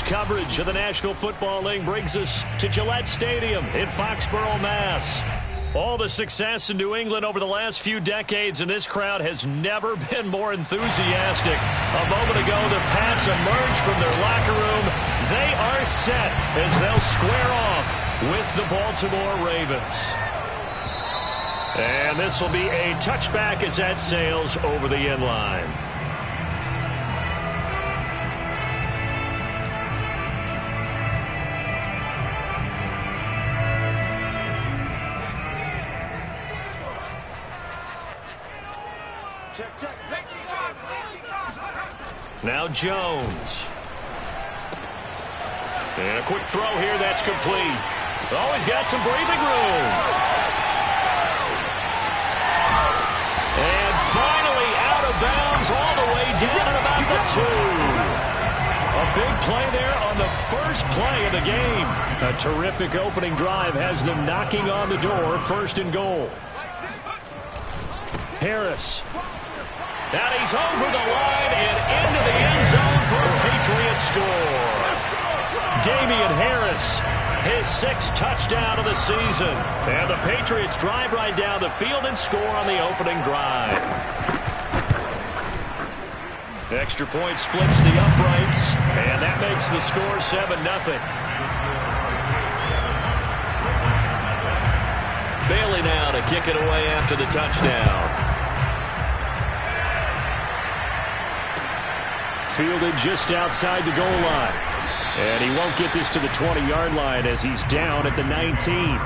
Patriots coverage of the National Football League brings us to Gillette Stadium in Foxborough, Mass. All the success in New England over the last few decades, and this crowd has never been more enthusiastic. A moment ago, the Pats emerged from their locker room. They are set as they'll square off with the Baltimore Ravens. And this will be a touchback as that sails over the end line. Now Jones. And a quick throw here that's complete. Oh, he's got some breathing room. And finally out of bounds all the way down at about the 2. A big play there on the first play of the game. A terrific opening drive has them knocking on the door, 1st and goal. Harris. And he's over the line and into the end zone for a Patriots score. Damian Harris, his 6th touchdown of the season. And the Patriots drive right down the field and score on the opening drive. Extra point splits the uprights, and that makes the score 7-0. Bailey now to kick it away after the touchdown. Fielded just outside the goal line. And he won't get this to the 20-yard line as he's down at the 19.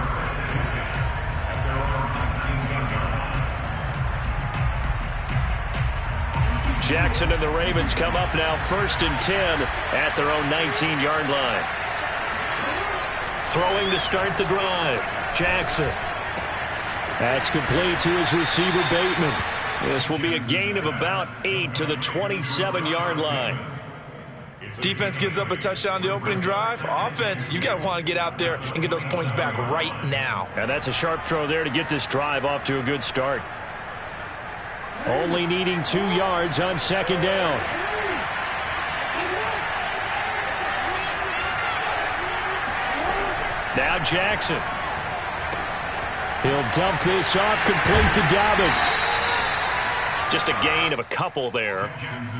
Jackson and the Ravens come up now 1st and 10 at their own 19-yard line. Throwing to start the drive. Jackson. That's complete to his receiver, Bateman. This will be a gain of about 8 to the 27-yard line. Defense gives up a touchdown the opening drive. Offense, you got to want to get out there and get those points back right now. And that's a sharp throw there to get this drive off to a good start. Only needing 2 yards on 2nd down. Now Jackson. He'll dump this off, complete to Dobbins. Just a gain of a couple there.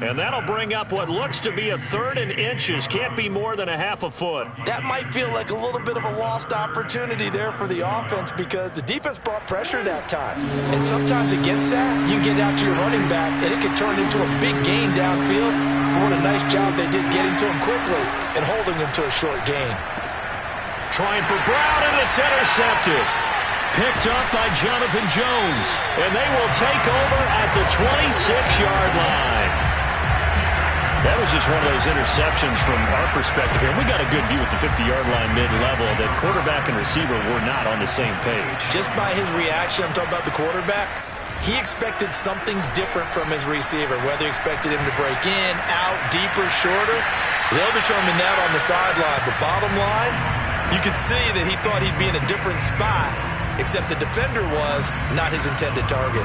And that'll bring up what looks to be a 3rd and inches. Can't be more than a half a foot. That might feel like a little bit of a lost opportunity there for the offense because the defense brought pressure that time. And sometimes against that, you get out to your running back, and it can turn into a big gain downfield. What a nice job they did getting to him quickly and holding him to a short gain. Trying for Brown, and it's intercepted. Picked up by Jonathan Jones. And they will take over at the 26-yard line. That was just one of those interceptions from our perspective here. We got a good view at the 50-yard line mid-level that quarterback and receiver were not on the same page. Just by his reaction, I'm talking about the quarterback, he expected something different from his receiver, whether he expected him to break in, out, deeper, shorter. They'll determine that on the sideline. But bottom line, you could see that he thought he'd be in a different spot, except the defender was not his intended target.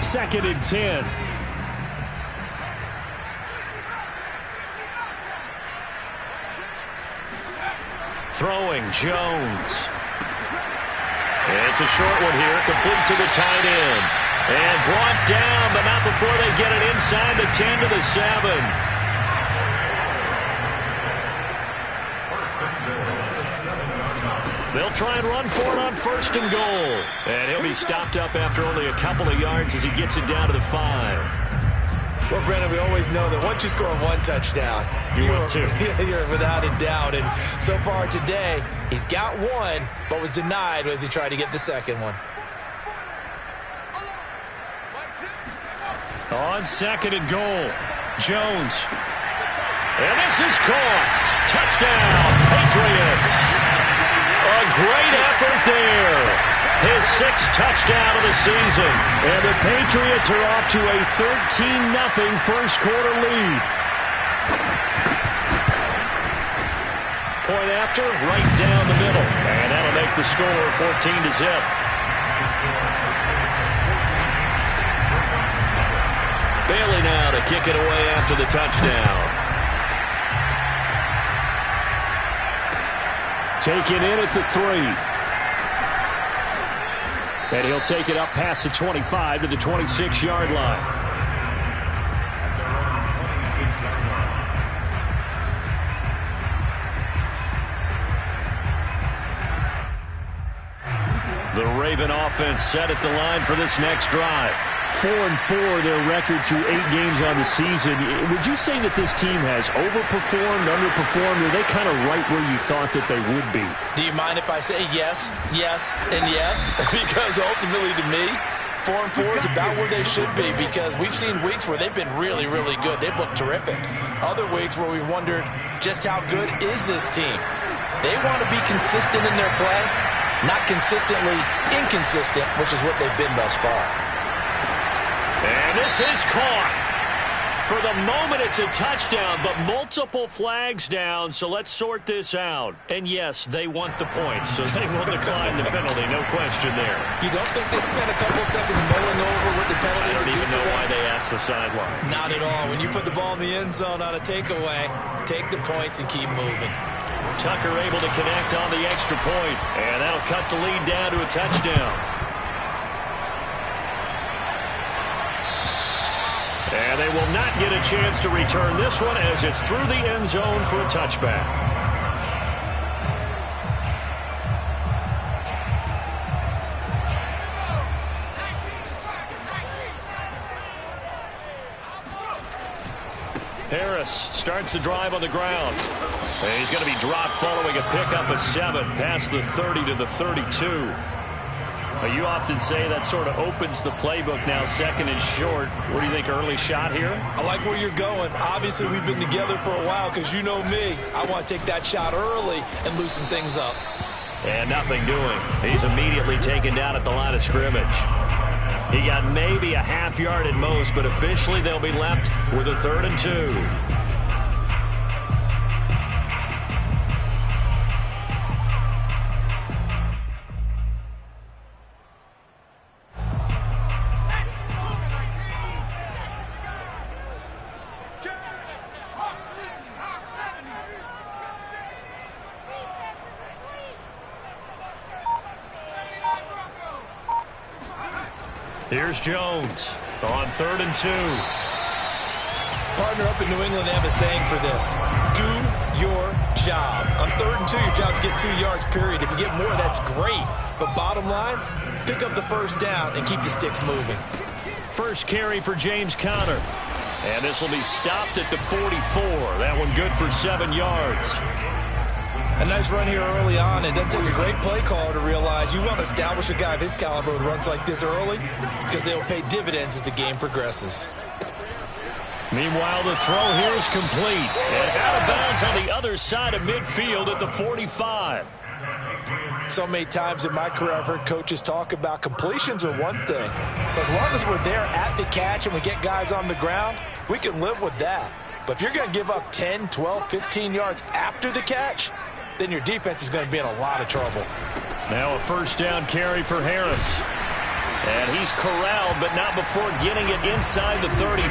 2nd and 10. Throwing Jones. It's a short one here, complete to the tight end. And brought down, but not before they get it inside the 10 to the 7. They'll try and run for it on 1st and goal. And he'll be stopped up after only a couple of yards as he gets it down to the 5. Well, Brandon, we always know that once you score 1 touchdown, you're without a doubt. And so far today, he's got 1, but was denied as he tried to get the 2nd one. On 2nd and goal, Jones. And this is caught. Touchdown, Patriots. A great effort there. His 6th touchdown of the season. And the Patriots are off to a 13-0 first quarter lead. Point after, right down the middle. And that'll make the score 14-0. Bailey now to kick it away after the touchdown. Taken in at the 3. And he'll take it up past the 25 to the 26-yard line. The Raven offense set at the line for this next drive. 4-4, their record through 8 games on the season. Would you say that this team has overperformed, underperformed, or are they kind of right where you thought that they would be? Do you mind if I say yes, yes, and yes? Because ultimately to me, 4-4 is about where they should be, because we've seen weeks where they've been really, really good. They've looked terrific. Other weeks where we wondered just how good is this team. They want to be consistent in their play, not consistently inconsistent, which is what they've been thus far. And this is caught. For the moment, it's a touchdown, but multiple flags down, so let's sort this out. And yes, they want the points, so they will decline the penalty, no question there. You don't think they spent a couple seconds mulling over what the penalty I would don't do even know why they asked the sideline. Not at all. When you put the ball in the end zone on a takeaway, take the points and keep moving. Tucker able to connect on the extra point, and that'll cut the lead down to a touchdown. And they will not get a chance to return this one as it's through the end zone for a touchback. Harris starts the drive on the ground. And he's going to be dropped following a pickup of 7 past the 30 to the 32. You often say that sort of opens the playbook now, second and short. What do you think, early shot here? I like where you're going. Obviously, we've been together for a while because you know me. I want to take that shot early and loosen things up. And nothing doing. He's immediately taken down at the line of scrimmage. He got maybe a half yard at most, but officially they'll be left with a 3rd and 2. Here's Jones on 3rd and 2. Partner up in New England, they have a saying for this. Do your job. On 3rd and 2, your job is to get 2 yards, period. If you get more, that's great. But bottom line, pick up the first down and keep the sticks moving. First carry for James Conner. And this will be stopped at the 44. That one good for 7 yards. A nice run here early on. It doesn't take a great play caller to realize you want to establish a guy of his caliber with runs like this early because they will pay dividends as the game progresses. Meanwhile, the throw here is complete. And out of bounds on the other side of midfield at the 45. So many times in my career I've heard coaches talk about completions are one thing. But as long as we're there at the catch and we get guys on the ground, we can live with that. But if you're going to give up 10, 12, 15 yards after the catch, then your defense is going to be in a lot of trouble. Now a first down carry for Harris. And he's corralled, but not before getting it inside the 35.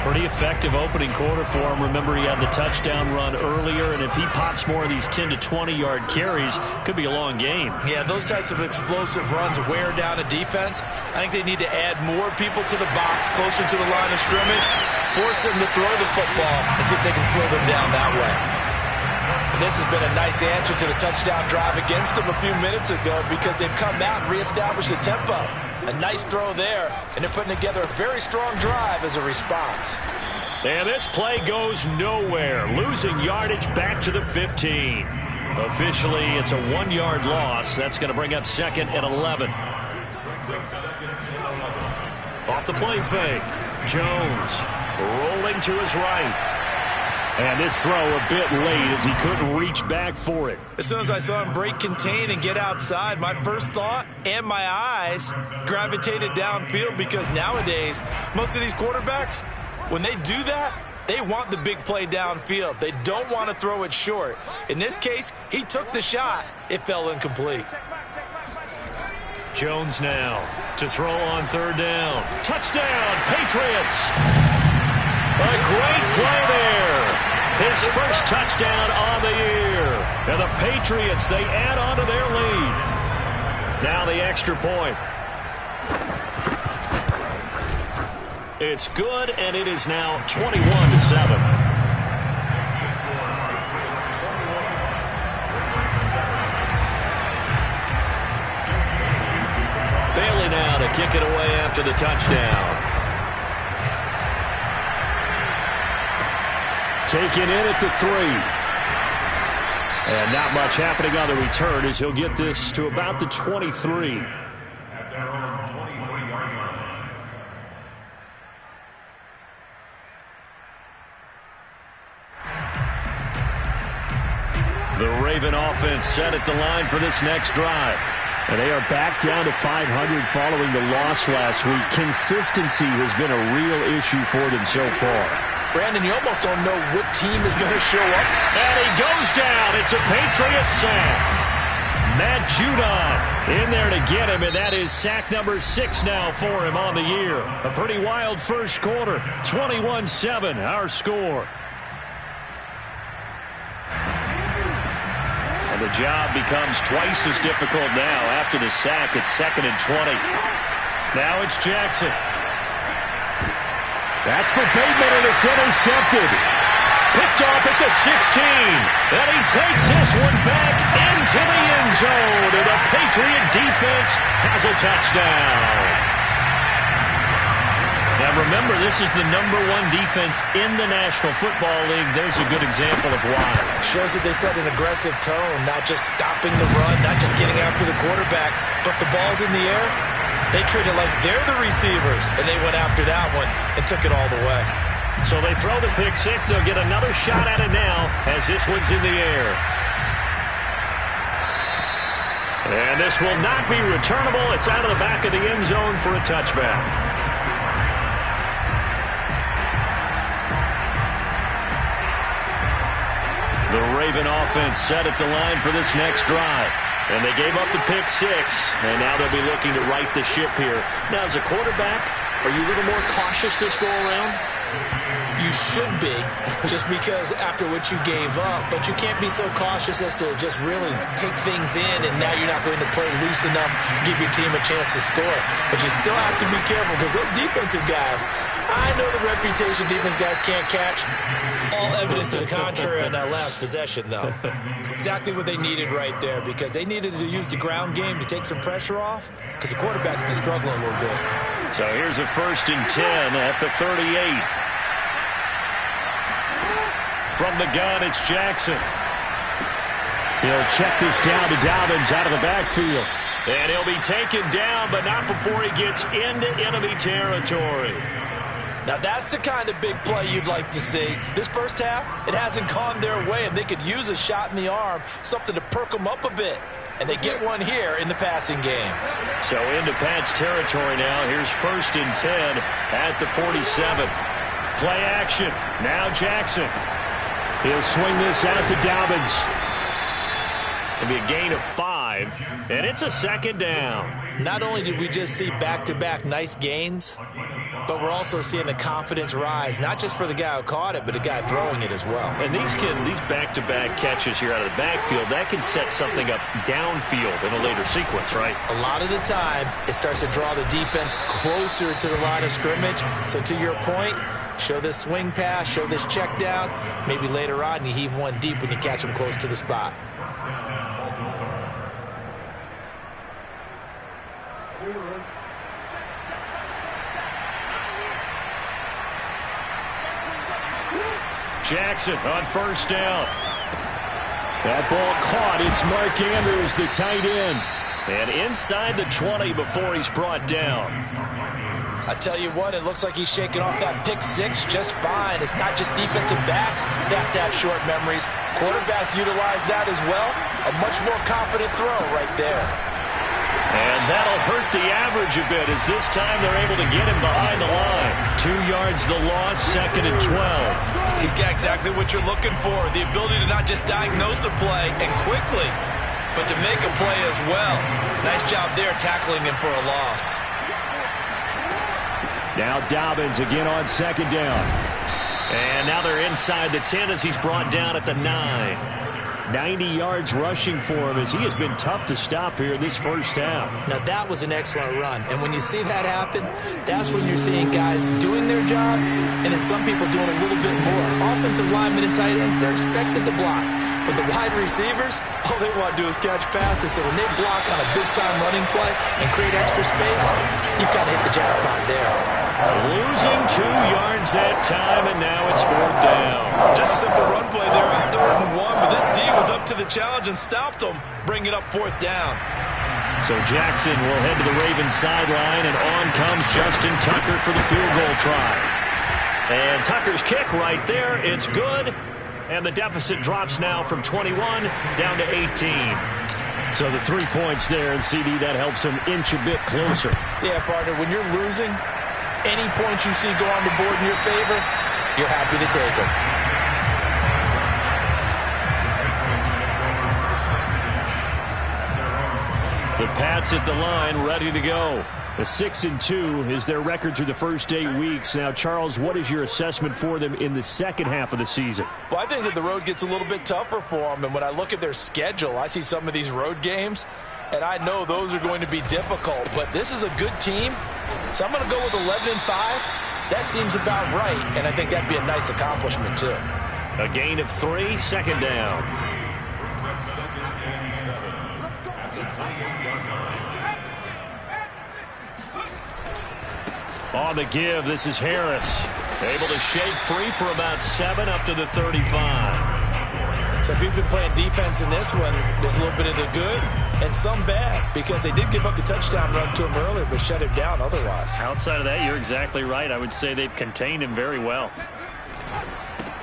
Pretty effective opening quarter for him. Remember, he had the touchdown run earlier, and if he pops more of these 10 to 20-yard carries, could be a long game. Yeah, those types of explosive runs wear down a defense. I think they need to add more people to the box, closer to the line of scrimmage, force them to throw the football, and see if they can slow them down that way. And this has been a nice answer to the touchdown drive against them a few minutes ago because they've come out and reestablished the tempo. A nice throw there, and they're putting together a very strong drive as a response. And this play goes nowhere, losing yardage back to the 15. Officially, it's a 1-yard loss. That's going to bring up 2nd and 11. Off the play fake, Jones rolling to his right. And this throw a bit late as he couldn't reach back for it. As soon as I saw him break contain and get outside, my first thought and my eyes gravitated downfield because nowadays, most of these quarterbacks, when they do that, they want the big play downfield. They don't want to throw it short. In this case, he took the shot. It fell incomplete. Jones now to throw on third down. Touchdown, Patriots! A great play there. His first touchdown on the year. And the Patriots, they add on to their lead. Now the extra point. It's good, and it is now 21-7. Bailey now to kick it away after the touchdown. Taken in at the 3. And not much happening on the return as he'll get this to about the 23. The Raven offense set at the line for this next drive. And they are back down to 500 following the loss last week. Consistency has been a real issue for them so far. Brandon, you almost don't know what team is going to show up. And he goes down. It's a Patriots sack. Matt Judon in there to get him, and that is sack number 6 now for him on the year. A pretty wild first quarter. 21-7, our score. And the job becomes twice as difficult now after the sack. It's 2nd and 20. Now it's Jackson. That's for Bateman, and it's intercepted. Picked off at the 16. And he takes this one back into the end zone. And the Patriot defense has a touchdown. Now remember, this is the #1 defense in the National Football League. There's a good example of why. Shows that they set an aggressive tone, not just stopping the run, not just getting after the quarterback, but the ball's in the air. They treat it like they're the receivers, and they went after that one and took it all the way. So they throw the pick 6. They'll get another shot at it now as this one's in the air. And this will not be returnable. It's out of the back of the end zone for a touchback. The Raven offense set at the line for this next drive. And they gave up the pick 6, and now they'll be looking to right the ship here. Now, as a quarterback, are you a little more cautious this go-around? You should be, just because after what you gave up, but you can't be so cautious as to just really take things in, and now you're not going to play loose enough to give your team a chance to score. But you still have to be careful, because those defensive guys, I know the reputation defense guys can't catch. All evidence to the contrary on that last possession, though. Exactly what they needed right there, because they needed to use the ground game to take some pressure off, because the quarterback's been struggling a little bit. So here's a 1st and 10 at the 38. From the gun, it's Jackson. He'll check this down to Dobbins out of the backfield. And he'll be taken down, but not before he gets into enemy territory. Now, that's the kind of big play you'd like to see. This first half, it hasn't gone their way, and they could use a shot in the arm, something to perk them up a bit. And they get one here in the passing game. So into Pat's territory now. Here's 1st and 10 at the 47. Play action. Now Jackson. He'll swing this out to Dobbins. It'll be a gain of 5, and it's a 2nd down. Not only did we just see back-to-back nice gains, but we're also seeing the confidence rise, not just for the guy who caught it, but the guy throwing it as well. And these back-to-back catches here out of the backfield, that can set something up downfield in a later sequence, right? A lot of the time, it starts to draw the defense closer to the line of scrimmage. So to your point, show this swing pass, show this check down. Maybe later on, you heave one deep when you catch them close to the spot. Jackson on 1st down. That ball caught. It's Mark Andrews, the tight end. And inside the 20 before he's brought down. I tell you what, it looks like he's shaking off that pick 6 just fine. It's not just defensive backs that have to have short memories. Quarterbacks utilize that as well. A much more confident throw right there. And that'll hurt the average a bit, as this time they're able to get him behind the line. 2 yards the loss, 2nd and 12. He's got exactly what you're looking for, the ability to not just diagnose a play and quickly, but to make a play as well. Nice job there tackling him for a loss. Now Dobbins again on second down. And now they're inside the 10 as he's brought down at the 9. 90 yards rushing for him as he has been tough to stop here this first half. Now that was an excellent run, and when you see that happen, that's when you're seeing guys doing their job and then some people doing a little bit more. Offensive linemen and tight ends, they're expected to block, but the wide receivers, all they want to do is catch passes. So when they block on a big-time running play and create extra space, you've got to hit the jackpot there. Losing 2 yards that time, and now it's 4th down. Just a simple run play there on 3rd and 1, but this D was up to the challenge and stopped them, bringing up 4th down. So Jackson will head to the Ravens sideline, and on comes Justin Tucker for the field goal try. And Tucker's kick right there, it's good, and the deficit drops now from 21 down to 18. So the 3 points there, and CD, that helps him inch a bit closer. Yeah, partner, when you're losing, any points you see go on the board in your favor, you're happy to take them. The Pats at the line, ready to go. A 6-2 is their record through the first 8 weeks. Now, Charles, what is your assessment for them in the second half of the season? Well, I think that the road gets a little bit tougher for them. And when I look at their schedule, I see some of these road games, and I know those are going to be difficult. But this is a good team, so I'm going to go with 11-5. That seems about right, and I think that'd be a nice accomplishment, too. A gain of 3, 2nd down. On the give, this is Harris. Able to shake free for about 7 up to the 35. So if you've been playing defense in this one, there's a little bit of the good and some bad, because they did give up the touchdown run to him earlier, but shut him down otherwise. Outside of that, you're exactly right. I would say they've contained him very well.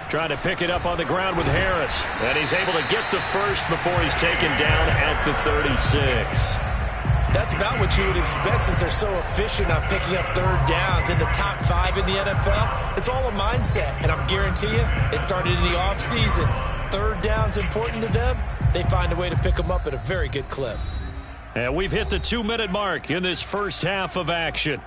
Trying to pick it up on the ground with Harris. And he's able to get the first before he's taken down at the 36. That's about what you would expect since they're so efficient on picking up 3rd downs in the top 5 in the NFL. It's all a mindset, and I'm guarantee you it started in the offseason. 3rd down's important to them. They find a way to pick them up at a very good clip. And we've hit the 2-minute mark in this first half of action.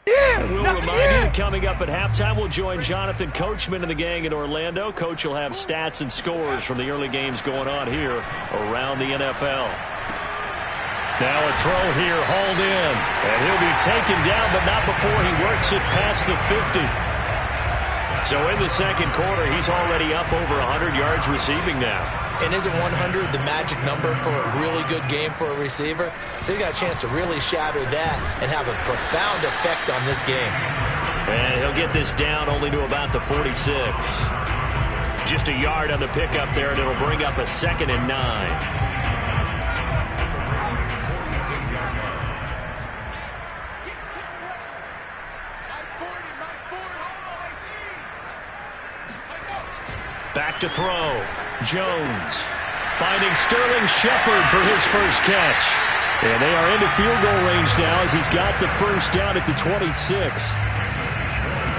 We'll remind you, coming up at halftime, we'll join Jonathan Coachman and the gang in Orlando. Coach will have stats and scores from the early games going on here around the NFL. Now a throw here, hauled in. And he'll be taken down, but not before he works it past the 50. So in the second quarter, he's already up over 100 yards receiving now. And isn't 100 the magic number for a really good game for a receiver? So he got a chance to really shatter that and have a profound effect on this game. And he'll get this down only to about the 46. Just a yard on the pickup there, and it'll bring up a 2nd and 9. Back to throw. Jones finding Sterling Shepard for his first catch. And they are into field goal range now as he's got the first down at the 26.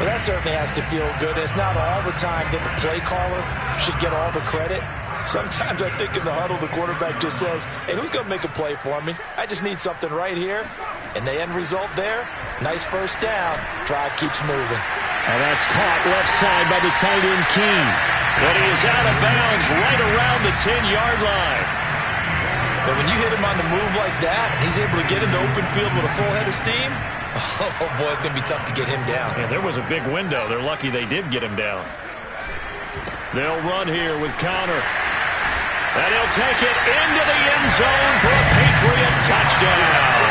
Well, that certainly has to feel good. It's not all the time that the play caller should get all the credit. Sometimes I think in the huddle, the quarterback just says, hey, who's going to make a play for me? I just need something right here. And the end result there, nice first down. Drive keeps moving. And that's caught left side by the tight end King. But he is out of bounds right around the 10-yard line. But when you hit him on the move like that, he's able to get into open field with a full head of steam, oh, boy, it's going to be tough to get him down. Yeah, there was a big window. They're lucky they did get him down. They'll run here with Connor. And he'll take it into the end zone for a Patriot touchdown.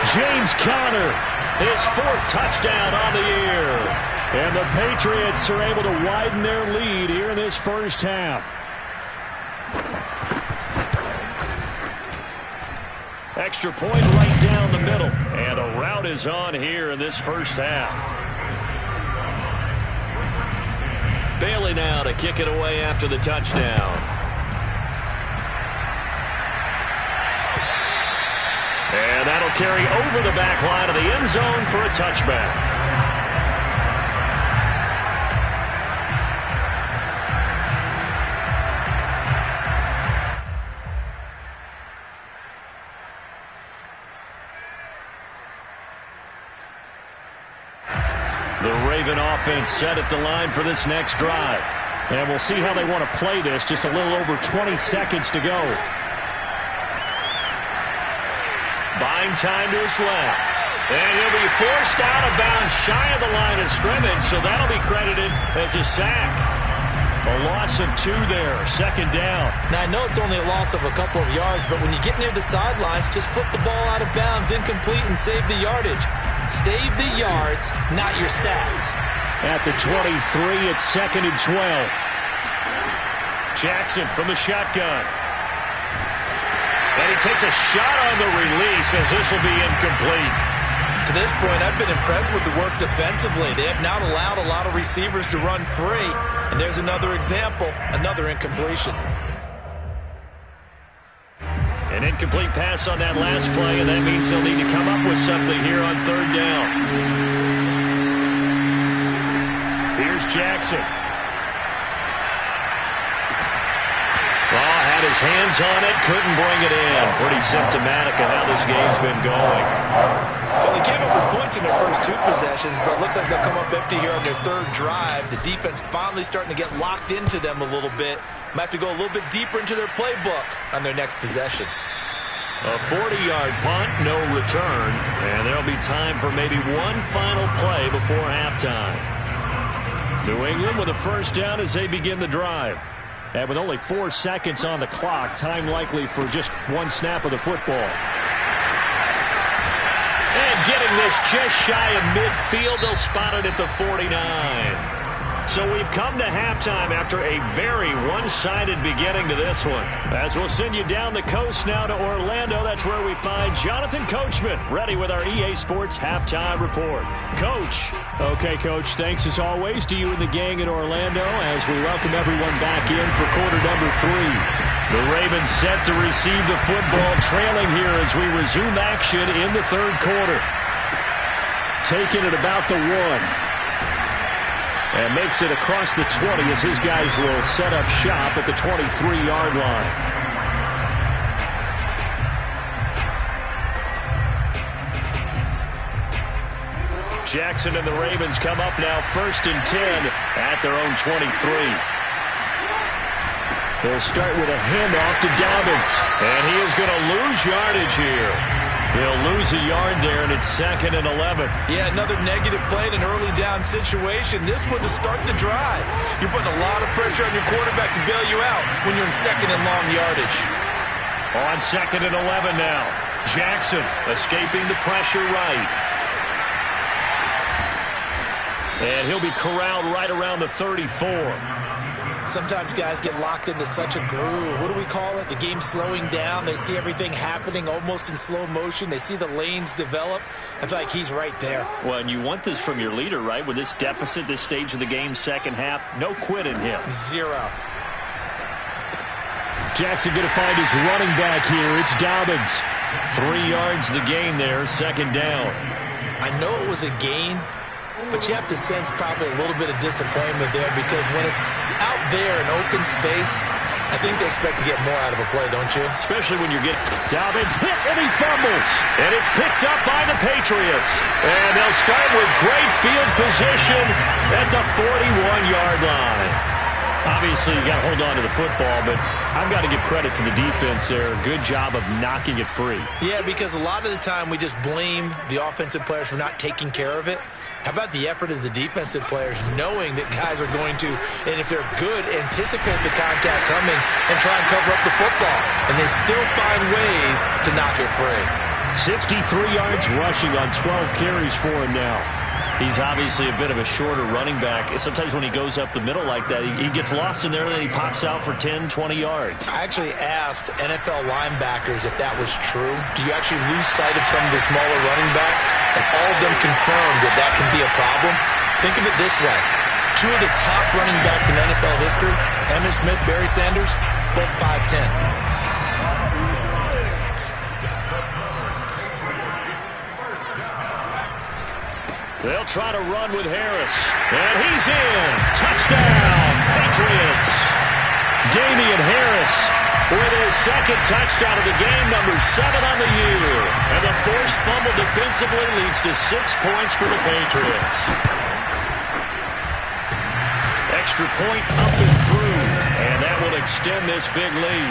James Conner, his 4th touchdown on the year. And the Patriots are able to widen their lead here in this first half. Extra point right down the middle. And a route is on here in this first half. Bailey now to kick it away after the touchdown. And that'll carry over the back line of the end zone for a touchback. Raven offense set at the line for this next drive. And we'll see how they want to play this. Just a little over 20 seconds to go. Buying time to his left. And he'll be forced out of bounds shy of the line of scrimmage, so that'll be credited as a sack. A loss of 2 there, second down. Now, I know it's only a loss of a couple of yards, but when you get near the sidelines, just flip the ball out of bounds, incomplete, and save the yardage. Save the yards, not your stats. At the 23, it's 2nd and 12. Jackson from the shotgun. And he takes a shot on the release as this will be incomplete. To this point, I've been impressed with the work defensively. They have not allowed a lot of receivers to run free. And there's another example, another incompletion. An incomplete pass on that last play, and that means they'll need to come up with something here on 3rd down. Here's Jackson. Had his hands on it, couldn't bring it in. Pretty symptomatic of how this game's been going. Well, they came up with points in their first 2 possessions, but it looks like they'll come up empty here on their 3rd drive. The defense finally starting to get locked into them a little bit. Might have to go a little bit deeper into their playbook on their next possession. A 40-yard punt, no return, and there'll be time for maybe one final play before halftime. New England with a first down as they begin the drive. And with only 4 seconds on the clock, time likely for just 1 snap of the football. And getting this just shy of midfield, they'll spot it at the 49. So we've come to halftime after a very one-sided beginning to this one. As we'll send you down the coast now to Orlando, that's where we find Jonathan Coachman, ready with our EA Sports Halftime Report. Coach. Okay, Coach, thanks as always to you and the gang in Orlando as we welcome everyone back in for quarter number 3. The Ravens set to receive the football, trailing here as we resume action in the 3rd quarter. Taking it about the 1. And makes it across the 20 as his guys will set up shop at the 23-yard line. Jackson and the Ravens come up now 1st and 10 at their own 23. They'll start with a handoff to Dobbins. And he is going to lose yardage here. He'll lose a yard there, and it's 2nd and 11. Yeah, another negative play in an early down situation. This one to start the drive. You're putting a lot of pressure on your quarterback to bail you out when you're in 2nd and long yardage. On 2nd and 11 now. Jackson escaping the pressure right. And he'll be corralled right around the 34. Sometimes guys get locked into such a groove. What do we call it? The game slowing down. They see everything happening almost in slow motion. They see the lanes develop. I feel like he's right there. Well, and you want this from your leader, right? With this deficit, this stage of the game, second half, no quit in him. 0. Jackson going to find his running back here. It's Dobbins. 3 yards the gain there, 2nd down. I know it was a gain, but you have to sense probably a little bit of disappointment there because when it's out there in open space, I think they expect to get more out of a play, don't you? Especially when you're getting... Dobbins hit and he fumbles. And it's picked up by the Patriots. And they'll start with great field position at the 41-yard line. Obviously, you got to hold on to the football, but I've got to give credit to the defense there. Good job of knocking it free. Yeah, because a lot of the time we just blame the offensive players for not taking care of it. How about the effort of the defensive players knowing that guys are going to, and if they're good, anticipate the contact coming and try and cover up the football. And they still find ways to knock it free. 63 yards rushing on 12 carries for him now. He's obviously a bit of a shorter running back. Sometimes when he goes up the middle like that, he gets lost in there and then he pops out for 10, 20 yards. I actually asked NFL linebackers if that was true. Do you actually lose sight of some of the smaller running backs? And all of them confirmed that that can be a problem. Think of it this way. 2 of the top running backs in NFL history, Emmitt Smith, Barry Sanders, both 5'10". They'll try to run with Harris. And he's in. Touchdown, Patriots. Damian Harris with his 2nd touchdown of the game, number 7 on the year. And the forced fumble defensively leads to 6 points for the Patriots. extra point up and through, and that will extend this big lead.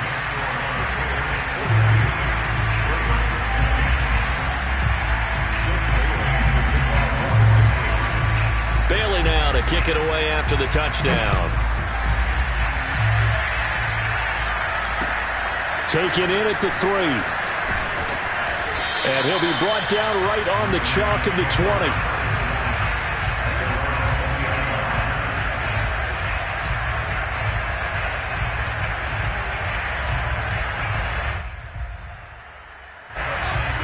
Bailey now to kick it away after the touchdown. Taken in at the 3. And he'll be brought down right on the chalk of the 20.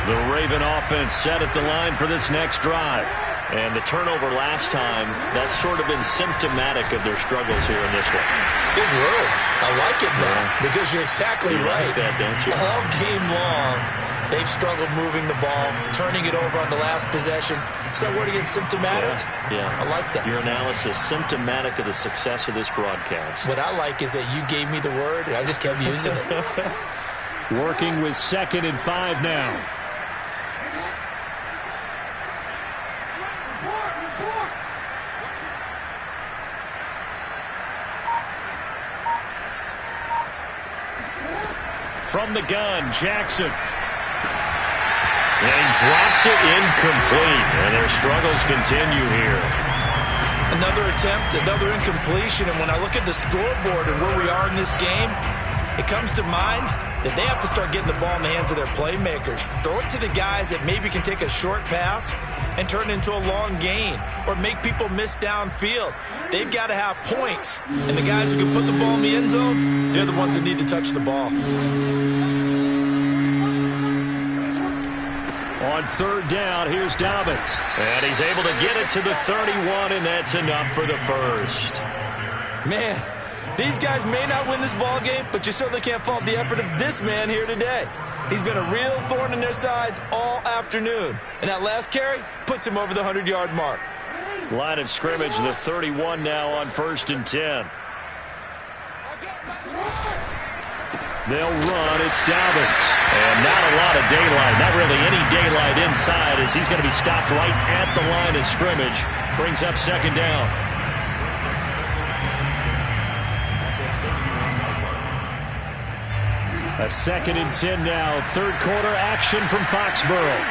The Raven offense set at the line for this next drive. And the turnover last time, that's sort of been symptomatic of their struggles here in this one. Big word. I like it now because you're exactly right. Like that, don't you? All game long, they've struggled moving the ball, turning it over on the last possession. Is that word again, symptomatic? Yeah. I like that. Your analysis, symptomatic of the success of this broadcast. What I like is that you gave me the word, and I just kept using it. Working with 2nd and 5 now. From the gun, Jackson. And he drops it incomplete. And their struggles continue here. Another attempt, another incompletion. And when I look at the scoreboard and where we are in this game, it comes to mind that they have to start getting the ball in the hands of their playmakers. Throw it to the guys that maybe can take a short pass and turn it into a long gain or make people miss downfield. They've got to have points. And the guys who can put the ball in the end zone, they're the ones that need to touch the ball. On 3rd down, here's Dobbins. And he's able to get it to the 31, and that's enough for the first. Man, these guys may not win this ball game, but you certainly can't fault the effort of this man here today. He's been a real thorn in their sides all afternoon. And that last carry puts him over the 100-yard mark. Line of scrimmage, the 31 now on 1st and 10. They'll run. It's Dobbins. And not a lot of daylight. Not really any daylight inside as he's going to be stopped right at the line of scrimmage. Brings up 2nd down. A 2nd and 10 now. 3rd quarter action from Foxborough.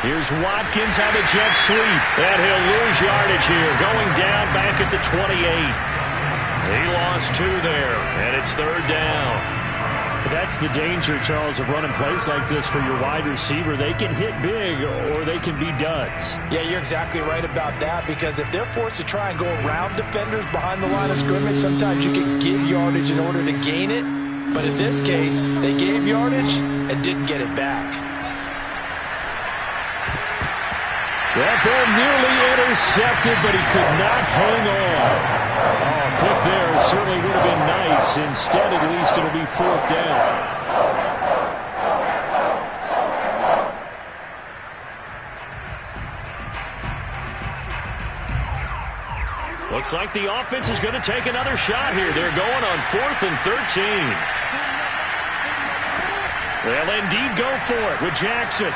Here's Watkins on the jet sweep. And he'll lose yardage here. Going down back at the 28. He lost 2 there. And it's 3rd down. That's the danger, Charles, of running plays like this for your wide receiver. They can hit big or they can be duds. Yeah, you're exactly right about that because if they're forced to try and go around defenders behind the line of scrimmage, sometimes you can give yardage in order to gain it. But in this case, they gave yardage and didn't get it back. That ball nearly intercepted, but he could not hang on. Oh, pick there certainly would have been nice. Instead, at least, it'll be 4th down. Looks like the offense is going to take another shot here. They're going on 4th and 13. They'll indeed go for it with Jackson.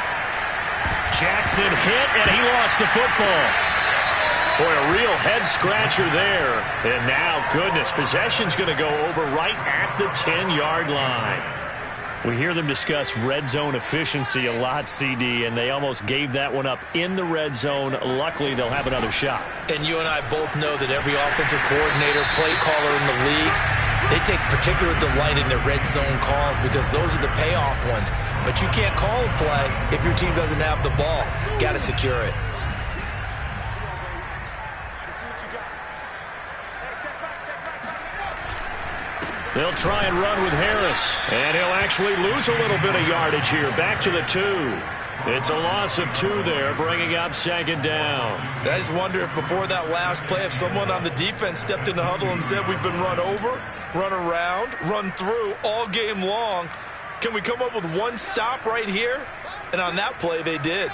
Jackson hit, and he lost the football. Boy, a real head-scratcher there. And now, goodness, possession's going to go over right at the 10-yard line. We hear them discuss red zone efficiency a lot, CD, and they almost gave that one up in the red zone. Luckily, they'll have another shot. And you and I both know that every offensive coordinator, play caller in the league, they take particular delight in their red zone calls because those are the payoff ones. But you can't call a play if your team doesn't have the ball. Got to secure it. They'll try and run with Harris, and he'll actually lose a little bit of yardage here. Back to the 2. It's a loss of 2 there, bringing up 2nd down. I just wonder if before that last play, if someone on the defense stepped in the huddle and said, we've been run over, run around, run through all game long. Can we come up with one stop right here? And on that play, they did.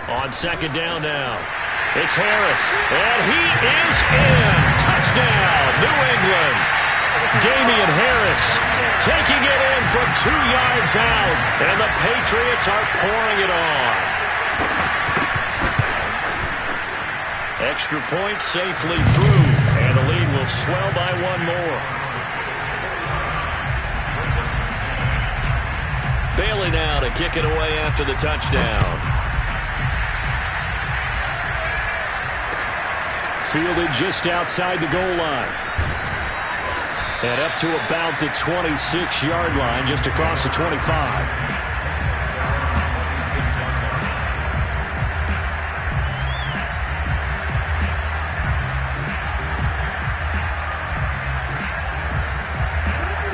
On 2nd down now. It's Harris, and he is in. Touchdown, New England. Damian Harris taking it in from 2 yards out. And the Patriots are pouring it on. Extra point safely through. And the lead will swell by 1 more. Bailey now to kick it away after the touchdown. Fielded just outside the goal line. And up to about the 26-yard line, just across the 25.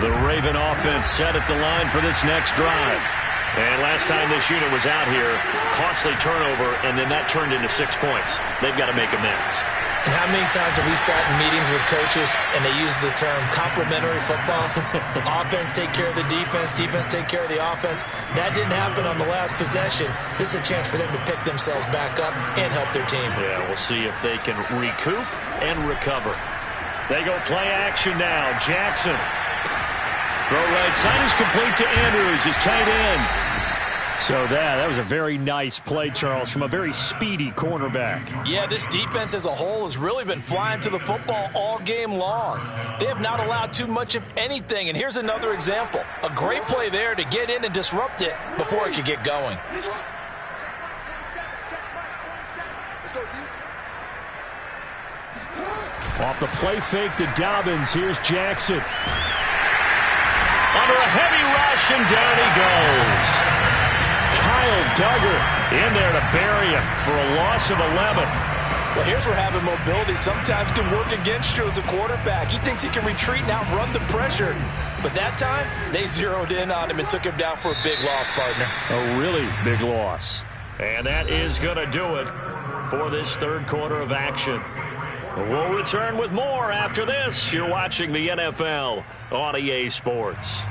The Raven offense set at the line for this next drive. And last time this unit was out here, costly turnover, and then that turned into 6 points. They've got to make amends. And how many times have we sat in meetings with coaches and they use the term complementary football? Offense take care of the defense, defense take care of the offense. That didn't happen on the last possession. This is a chance for them to pick themselves back up and help their team. Yeah, we'll see if they can recoup and recover. They go play action now. Jackson. Throw right side is complete to Andrews, his tight end. So that was a very nice play, Charles, from a very speedy cornerback. Yeah, this defense as a whole has really been flying to the football all game long. They have not allowed too much of anything, and here's another example. A great play there to get in and disrupt it before it could get going. Off the play fake to Dobbins, here's Jackson. Under a heavy rush, and down he goes. Kyle Duggar in there to bury him for a loss of 11. Well, here's where having mobility sometimes can work against you as a quarterback. He thinks he can retreat and outrun the pressure. But that time, they zeroed in on him and took him down for a big loss, partner. A really big loss. And that is going to do it for this third quarter of action. We'll return with more after this. You're watching the NFL on EA Sports.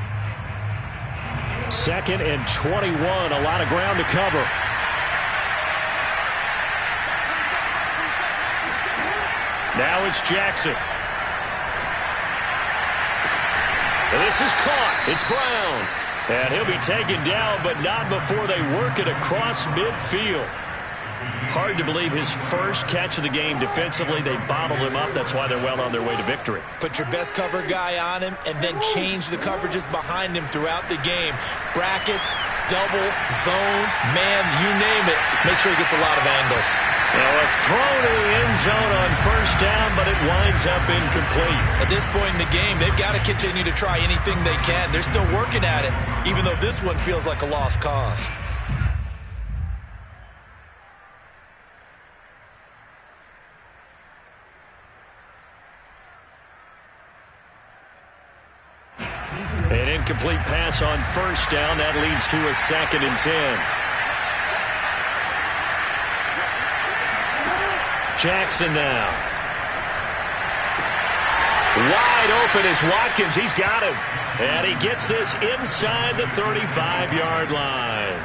2nd and 21, a lot of ground to cover. Now it's Jackson. This is caught. It's Brown. And he'll be taken down, but not before they work it across midfield. Hard to believe his first catch of the game defensively. They bottled him up. That's why they're well on their way to victory. Put your best cover guy on him and then change the coverages behind him throughout the game. Brackets, double, zone, man, you name it. Make sure he gets a lot of angles. Now a throw to the end zone on first down, but it winds up incomplete. At this point in the game, they've got to continue to try anything they can. They're still working at it, even though this one feels like a lost cause. An incomplete pass on first down. That leads to a 2nd and 10. Jackson now. Wide open is Watkins. He's got him. And he gets this inside the 35-yard line.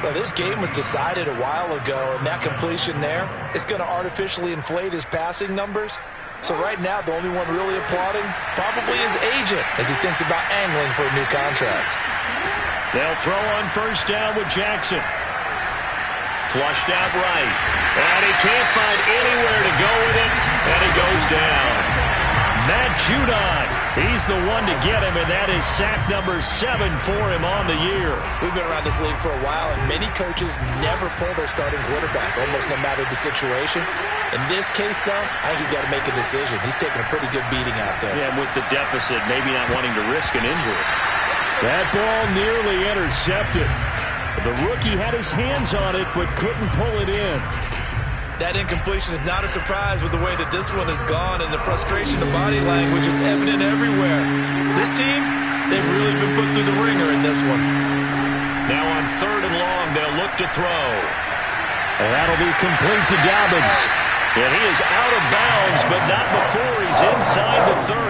Well, this game was decided a while ago, and that completion there is going to artificially inflate his passing numbers. So right now, the only one really applauding probably his agent as he thinks about angling for a new contract. They'll throw on first down with Jackson. Flushed out right. And he can't find anywhere to go with it, and he goes down. Matt Judon, he's the one to get him, and that is sack number 7 for him on the year. We've been around this league for a while, and many coaches never pull their starting quarterback, almost no matter the situation. In this case, though, I think he's got to make a decision. He's taking a pretty good beating out there. Yeah, with the deficit, maybe not wanting to risk an injury. That ball nearly intercepted. The rookie had his hands on it, but couldn't pull it in. That incompletion is not a surprise with the way that this one has gone, and the frustration of body language is evident everywhere. This team, they've really been put through the ringer in this one. Now on 3rd and long, they'll look to throw. And that'll be complete to Dobbins. And he is out of bounds, but not before he's inside the 30.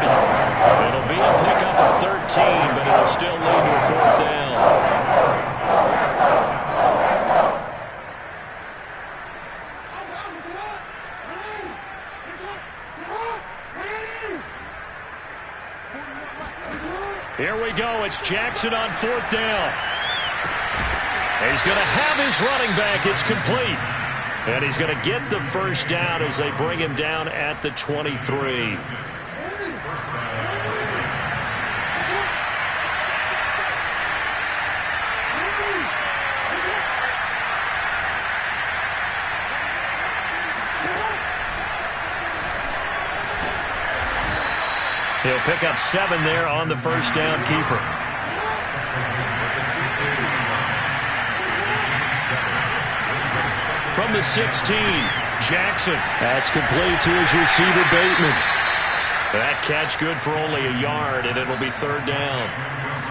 It'll be a pickup of 13, but it'll still lead to a 4th down. Here we go. It's Jackson on 4th down. And he's going to have his running back. It's complete. And he's going to get the first down as they bring him down at the 23. He'll pick up 7 there on the first down keeper. From the 16, Jackson. That's complete to his receiver, Bateman. That catch good for only a yard, and it'll be 3rd down.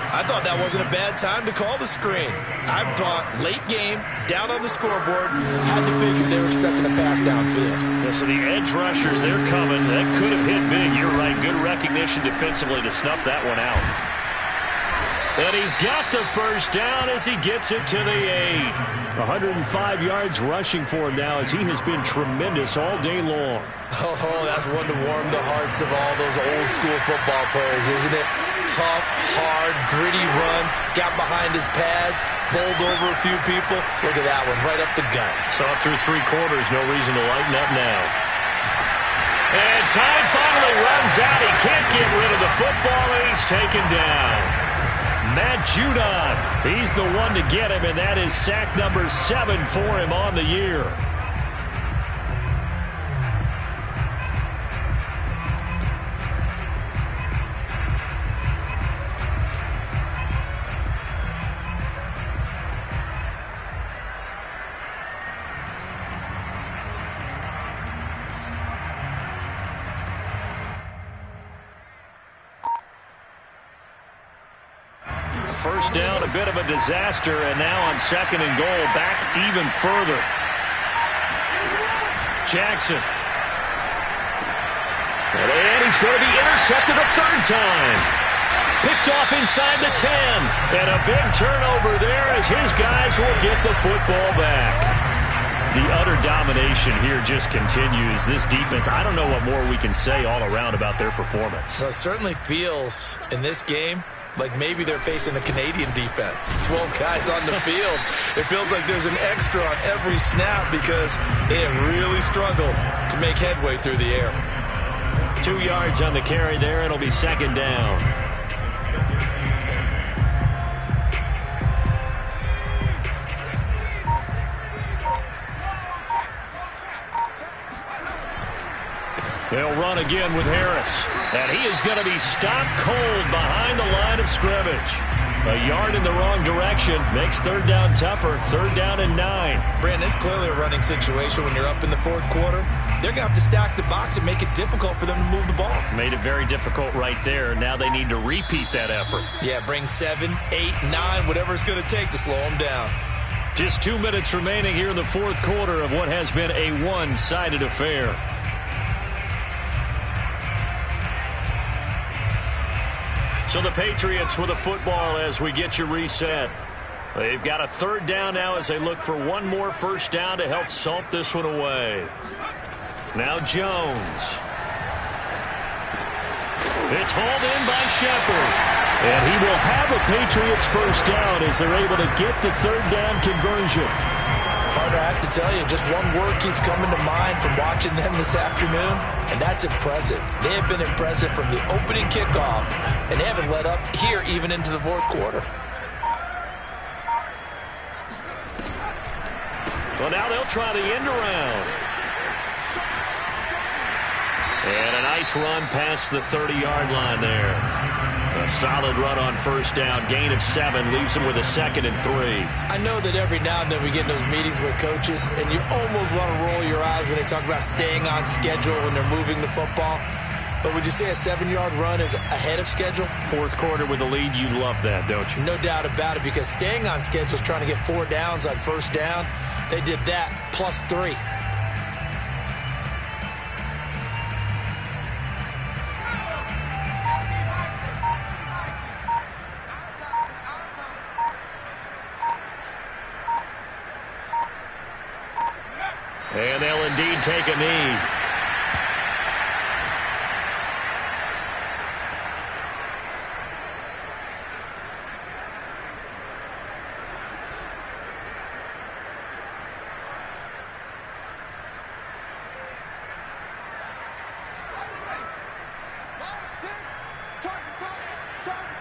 I thought that wasn't a bad time to call the screen. I thought late game, down on the scoreboard, had to figure they were expecting a pass downfield. Yeah, so the edge rushers, they're coming. That could have hit big. You're right. Good recognition defensively to snuff that one out. And he's got the first down as he gets it to the 8. 105 yards rushing for him now as he has been tremendous all day long. Oh, that's one to warm the hearts of all those old school football players, isn't it? Tough, hard, gritty run, got behind his pads, bowled over a few people. Look at that one, right up the gut. Saw it through 3 quarters, no reason to lighten up now. And time finally runs out. He can't get rid of the football, and he's taken down. Matt Judon, he's the one to get him, and that is sack number 7 for him on the year. First down, a bit of a disaster, and now on 2nd and goal, back even further. Jackson. And he's going to be intercepted a 3rd time. Picked off inside the 10. And a big turnover there as his guys will get the football back. The utter domination here just continues. This defense, I don't know what more we can say all around about their performance. Well, it certainly feels in this game like maybe they're facing a Canadian defense. 12 guys on the field. It feels like there's an extra on every snap because they have really struggled to make headway through the air. 2 yards on the carry there. It'll be 2nd down. They'll run again with Harris. And he is going to be stopped cold behind the line of scrimmage. A yard in the wrong direction makes 3rd down tougher. 3rd down and 9. Brandon, it's clearly a running situation when you're up in the 4th quarter. They're going to have to stack the box and make it difficult for them to move the ball. Made it very difficult right there. Now they need to repeat that effort. Yeah, bring 7, 8, 9, whatever it's going to take to slow them down. Just 2 minutes remaining here in the 4th quarter of what has been a one-sided affair. So the Patriots with the football as we get you reset. They've got a 3rd down now as they look for one more first down to help salt this one away. Now Jones. It's hauled in by Shepard. And he will have a Patriots first down as they're able to get the 3rd down conversion. Partner, I have to tell you, just one word keeps coming to mind from watching them this afternoon, and that's impressive. They have been impressive from the opening kickoff, and they haven't let up here even into the 4th quarter. Well, now they'll try the end around. And a nice run past the 30-yard line there. A solid run on first down. Gain of 7 leaves them with a 2nd and 3. I know that every now and then we get in those meetings with coaches, and you almost want to roll your eyes when they talk about staying on schedule when they're moving the football. But would you say a 7-yard run is ahead of schedule? 4th quarter with the lead, you love that, don't you? No doubt about it, because staying on schedule is trying to get 4 downs on first down. They did that plus 3. And they'll indeed take a knee.